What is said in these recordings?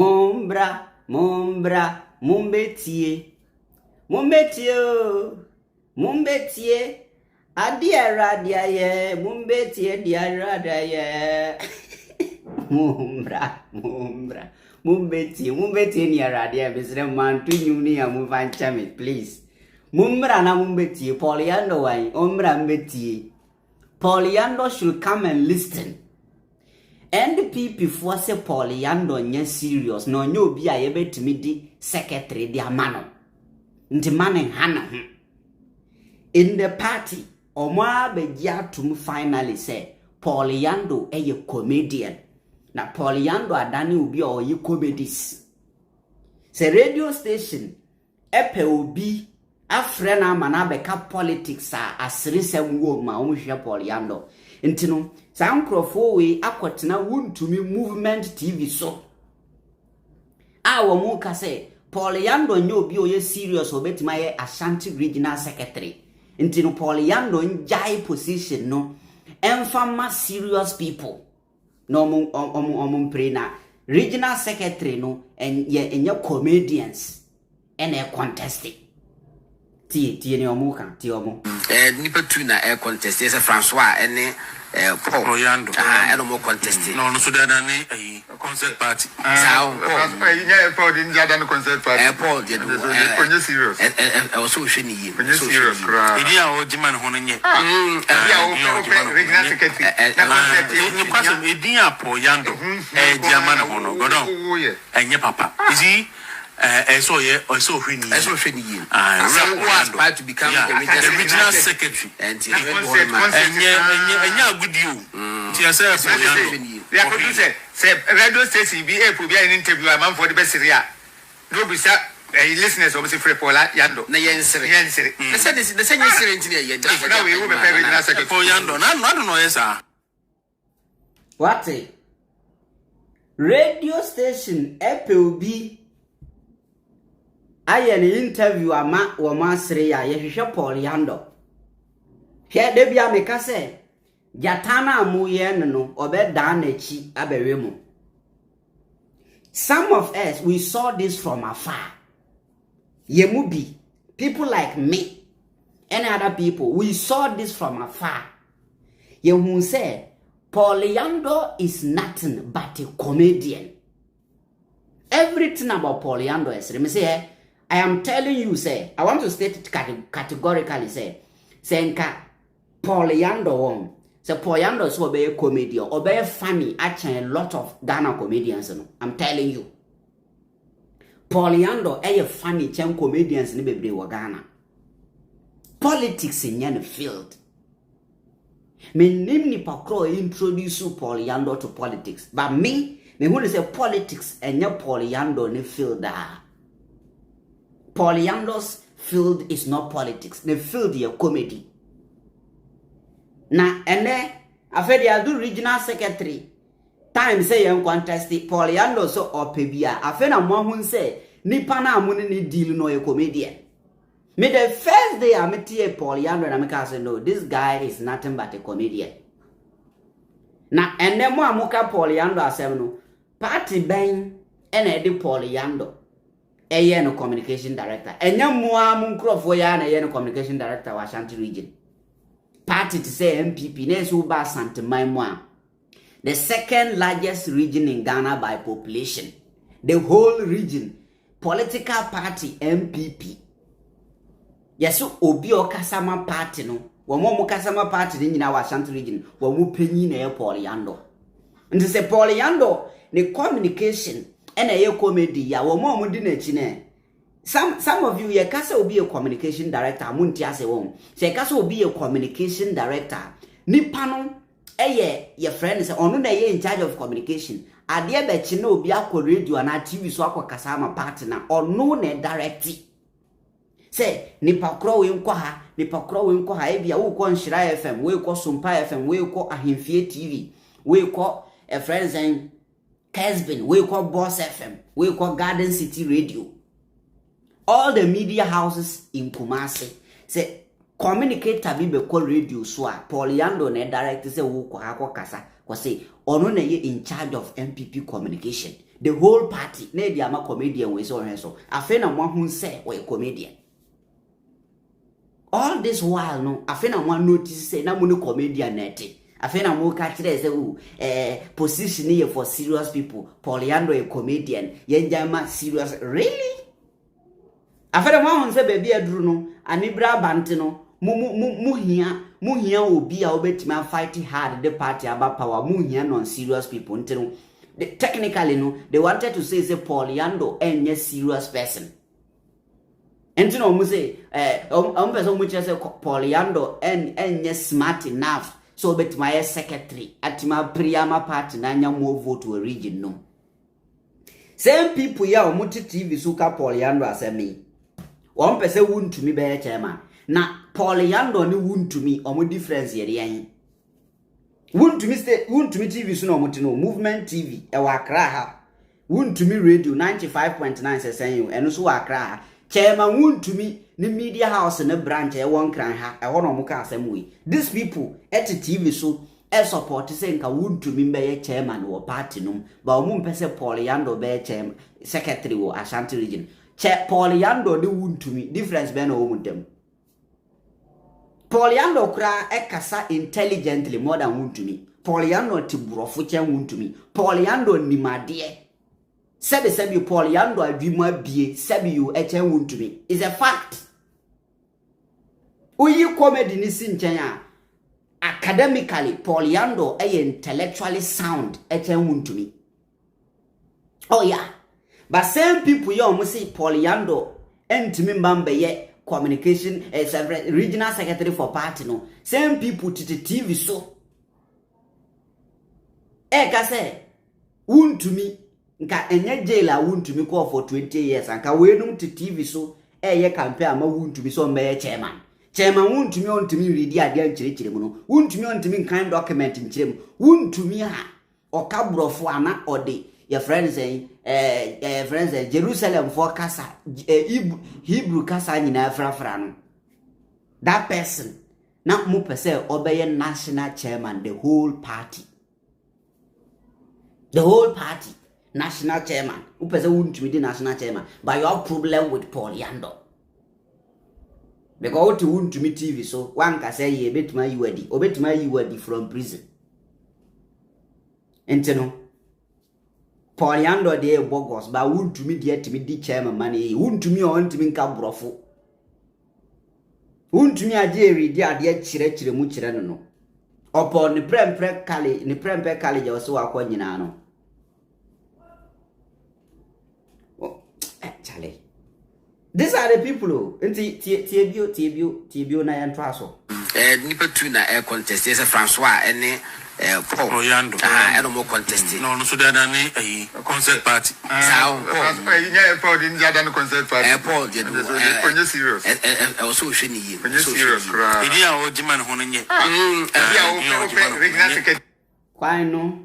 Mombra, mumbetie, adia radia ye, mumbetie, dia radia ye. Mumbetie ni radia, besre man tu nyuni ya mufanchame, please. Mumbra na mumbetie, Paul Yandoh wai, ombra mbetie. Paul Yandoh should come and listen. NPP for say Paul Yandoh nye serious no nye obi a yebetimi di secretary di amano nti mane hana in the party omo abegya tum finally say Paul Yandoh eye comedian na Paul Yandoh adani obi o ye comedies say radio station epe obi afre na mana beka politics a asresem wo ma omhwe Paul Yandoh ntino sankrofo we akwatena wuntumi movement TV so wo mu ka say Paul Yandoh nye obi oye serious obetima ye Ashanti regional secretary ntino Paul Yandoh njai position no enfama serious people no pray na regional secretary no enye comedians ene contesting ti ni omuka ti omu nipa tu na contest is Francois ene Paul Yandoh ene mo contest no so da ni concert party sao Paul din ja dan concert party Paul je no serious so hwe ni yi so serious kra idi a o jiman ho no nye ya o regional secretary na concert ni kwasem idi a Paul Yandoh jiman ho no godon enye papa isi so hwe ni yi was about to become the regional secretary and enye agudio ti ase Paul Yandoh ya producer say radio station be a probia in interview a man for the best area no be sir listeners obviously free Paul Yandoh na yensere the say yensere ntine ye now we will be regional secretary Paul Yandoh na no yesa what radio station epe obi aye ni interview ama wo masere ya yehwehwe Paul Yandoh hia de bia meka se jatana amuye no obeda na chi abewe mu. Some of us we saw this from afar. Yemubi, people like me and other people, we saw this from afar. Yehun say Paul Yandoh is nothing but a comedian. Everything about Paul Yandoh is me say I am telling you, say, I want to state it categorically, say nka Paul Yandoh so Paul Yandoh so be a comedian or be funny actually a lot of Ghana comedians no. I'm telling you. Paul Yandoh a funny chen comedians ni bebre wa Ghana. Politics in the field. Me nim ni pakro introduce Paul Yandoh to politics. But me who say politics and Paul Yandoh ni field da. Paul Yandoh's field is not politics. The field is comedy. Na ene afedi adu regional secretary time say yen contest Paul Yandoh so opebia afena mo hu say nipa na amune ni deal no a comedian. Me the first day I met Paul Yandoh na me say no, this guy is nothing but a comedian. Na ene mo amuka Paul Yandoh asem no party ben ene de Paul Yandoh eye no communication director enya mo am nkrofo ya na eye no communication director wa Ashanti region. Party to say NPP nesu ba Santimaimwa, the second largest region in Ghana by population. The whole region, political party NPP. Yes, obi okasama party no. Womo kasama party ni nyina wa Ashanti region. Womo penyi na Paul Yandoh. Nti se Paul Yandoh ne communication ena ye comedy ya womo mo di na chi ne. Some of you ye kasa will be a communication director amunti ase won se kasa will be a communication director nipa no your friend say onu na ye in charge of communication ade be chi na obi akọ radio na TV so akọ kasa ma party na onu na direct say nipa kro we nkọ ha e bia wo kọ Nhyira FM we kọ Sumpa FM we kọ Ahemfie TV we kọ friends and Kesbin we kọ Boss FM we kọ Garden City Radio. All the media houses in Kumasi say communicate tabi be call radio so Paul Yandoh na direct say wo kwa kasa say ono na ye in charge of NPP communication the whole party na di ama comedian we so afi na mo hu say we comedian all this while no afi na mo notice say na mo no comedian na ete afi na mo ka kire say position here for serious people Paul Yandoh a comedian ye jama serious really afi na mo hu say baby aduru no anibra bante no mu hia obi a obetima fight hard the party about power mu hia non serious people ntino technically no they wanted to say Paul Yandoh enye serious person ntino mu say person mu say Paul Yandoh enye smart enough so obetima ye secretary atima priama party na nya mo vote to region no same people ya omuti TV suka Paul Yandoh asemi one person wuntumi be chairman na Paul Yandoh ni wuntumi omo difference ye yan wuntumi TV so na omo no movement TV e wa Accra ha wuntumi radio 95.9 sesen eno so wa Accra ha chairman wuntumi ni media house ne branch e won kran ha e ho no omo ka asem we these people at TV so e support say nka wuntumi be ye chairman wo party no ba omo mpese Paul Yandoh be chairman secretary wo Ashanti region Paul Yandoh ni wuntumi difference be na omo dem Paul Yandoh kra ekasa intelligently more than wuntumi Paul Yandoh tiburofo chen wuntumi Paul Yandoh nimade sebi Paul Yandoh adwuma bie sebi you chen wuntumi is a fact uyi comedy ni sinchen a academically Paul Yandoh intellectually sound chen wuntumi oh yeah but same people you almost say Paul Yandoh entimi mbambe ye communication regional secretary for party no same people to the TV so ka say wuntumi nka enye jail wuntumi call for 20 years anka wenum to TV so ye campaign ama wuntumi so mbe chairman wuntumi ontumi ready ade anchirechire mu no wuntumi ontumi kan document nchire mu wuntumi ha okabrofo ana ode your friends Jerusalem for kasa Hebrew kasa nyina frafra no that person na mu pese obeye national chairman the whole party national chairman u pese wuntumi the national chairman but you have problem with Paul Yandoh because what wuntumi TV so one ka say ye betuma yiwadi obetuma yiwadi from prison enteno Paul Yandoh de bogos ba wuntumi de atimi di chairman mani wuntumi ontimi nka brofo wuntumi aje redi ade chire mu chire no opo ni prempre kale je so akọ nyina no chale these are the people tibio na yanto aso nipa tu na air contest is Francois ene Paul Yandoh eno mo contest no so da ni concert party yeah Paul din jada no concert party Paul je no onye serious also hwe ni yi onye serious kra idi a o jima no hono nye ya o regional secretary kwan no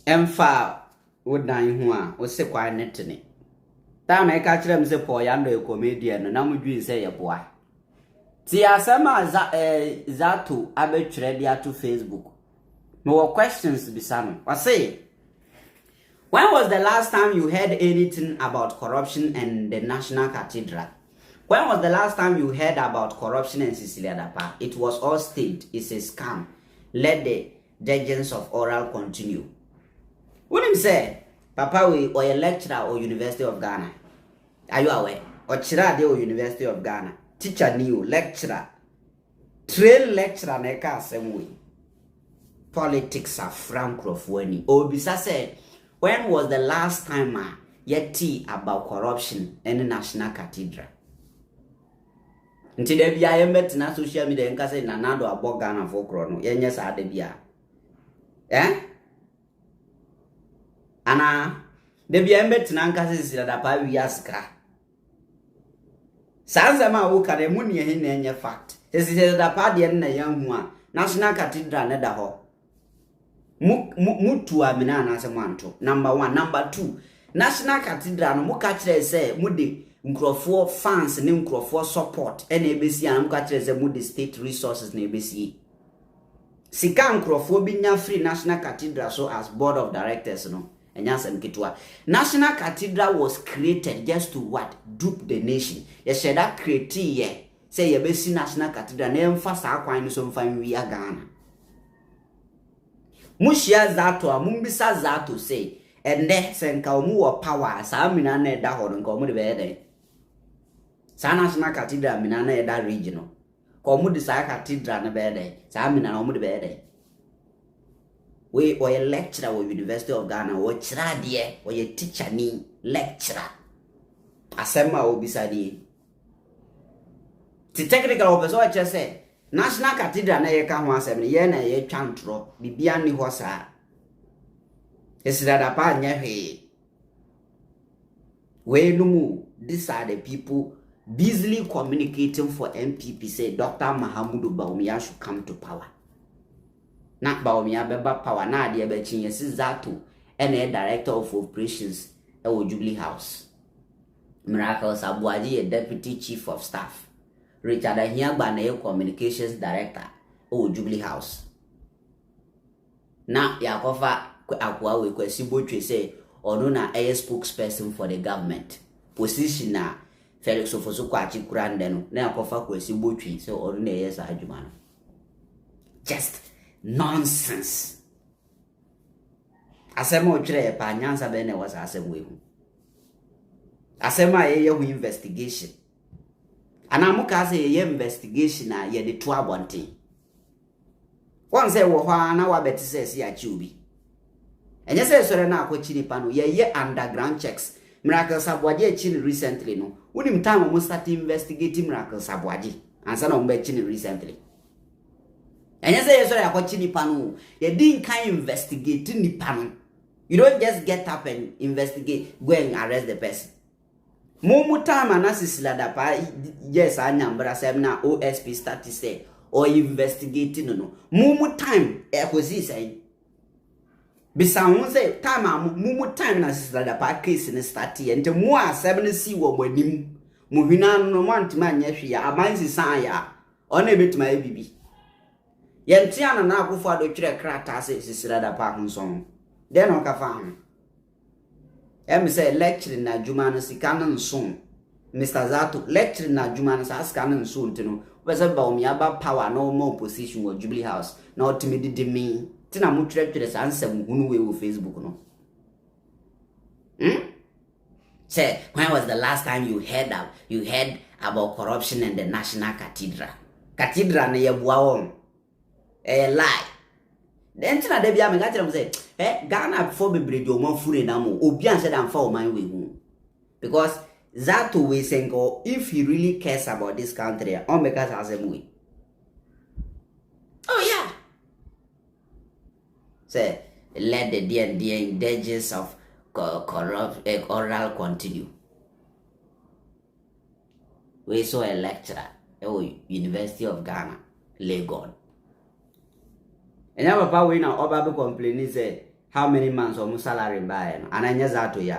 emfa wodan ho a o se kwan netene ta na ka kire mse Paul Yandoh e comedian no na modwi se ye boa ti asema Zaato abetwere dia to Facebook no questions bisano I say when was the last time you heard anything about corruption and the National Cathedral? When was the last time you heard about corruption and Cecilia Dapaah? It was all staged. It's a scam. Let the diligence of oral continue. When him say, Papa, we or a lecturer or University of Ghana. Are you aware? Or Chira de or University of Ghana. Teacher new lecturer. Train lecturer neka same way. Politics are frank of when Obisa said, when was the last time you about corruption in the National Cathedral? Until the BIA met na social media and say Nanado about Ghana for Chrono. Yes, I the BIA. Anna, the BIA met Nanka says that Dapaah we ask her. Sanzama woke at the moon in your fact. This is the party and a young one. National Cathedral never ho. Mutu amina na semanto. Number 1, number 2. National Cathedral no muka kire say mudi nkrofo fans ne nkrofo support ene ebesi an muka kire say mudi state resources na ebesi. Sika nkrofo bi nya free National Cathedral so as board of directors no. Enyasem kitwa. National Cathedral was created just to what? Dupe the nation. Ye said that create ye. Say ye be see National Cathedral na emfa sa kwan so mfa wi Ghana. Mushia Zaato a mumbisa Zaato say ende senka omu wo power sa mina na eda ho nka omu de be eden. Sa National Cathedral mina na eda regional. Ko omu de sa cathedral na be eden. Sa mina na omu de be eden. We or a lecturer with University of Ghana or chradie or a teacher ni lecturer. Asema obisadi. The technical officer I just say National Cathedral na ye ka ho asem ye na ye twantro bibia ni ho sa. Cecilia Dapaah nya hwe. We no mu these are the people busily communicating for NPP say Dr. Mahamudu Bawumia should come to power. Na Bawumia beba power na ade be chinye si Zaato ene director of operations e wo Jubilee House. Miracle Sabuaji a deputy chief of staff. Richard Ahiagba na ye communications director e wo Jubilee House. Na yakofa akwa we kwesi botwe say ono na a spokesperson for the government. Position na Felix Ofosu kwachi kurande no na yakofa kwesi botwe say ono na yes adwuma no. Just nonsense. Asema ochire pa nyansa be na was asem we hu. Asema ye hu investigation. Ana muka say ye investigation na ye de to abonten. One say wo hwa na wa beti say si achi obi. Enye say sore na akwachi nipa no ye underground checks. Miracle Sabuaji achi recently no. Unim time mo start investigating Miracle Sabuaji. Ansa na mo be achi recently. And yes, yes, sorry, I got nipa no. You didn't kind investigate nipa no. You don't just get up and investigate, go and arrest the person. Momu time and Cecilia Dapaah, yes, I number na OSP start to say or investigating no. Momu time, say. Bisa say time mumu time na Cecilia Dapaah case in start and the more 7 see what we nim. Muhina no want man yeshia, abansi saya, on a bit my baby. Yantiana na akufo adotwere krata se Cecilia Dapaah nson den o ka fa ho em say lecture na adwuma no sika no nson Mr. Zaato lecture na adwuma no sa sika no nson ntino wese ba omi aba power no more position wo Jubilee House na ultimately de me tina mo twere sa ansem hunu we wo Facebook no say when was the last time you heard about corruption in the National Cathedral na ye bua won a lie. Then tina de bia me ga tell say Ghana before be breed o man fure na mo obi an said am fa o man we hu because Zaato we saying if he really cares about this country on make us as a way. Oh yeah. Say let the D&D indulgence of corrupt oral continue. We saw a lecturer University of Ghana Lagos. And your papa we now oba be complaining say how many months or salary buy and anya Zaato ya.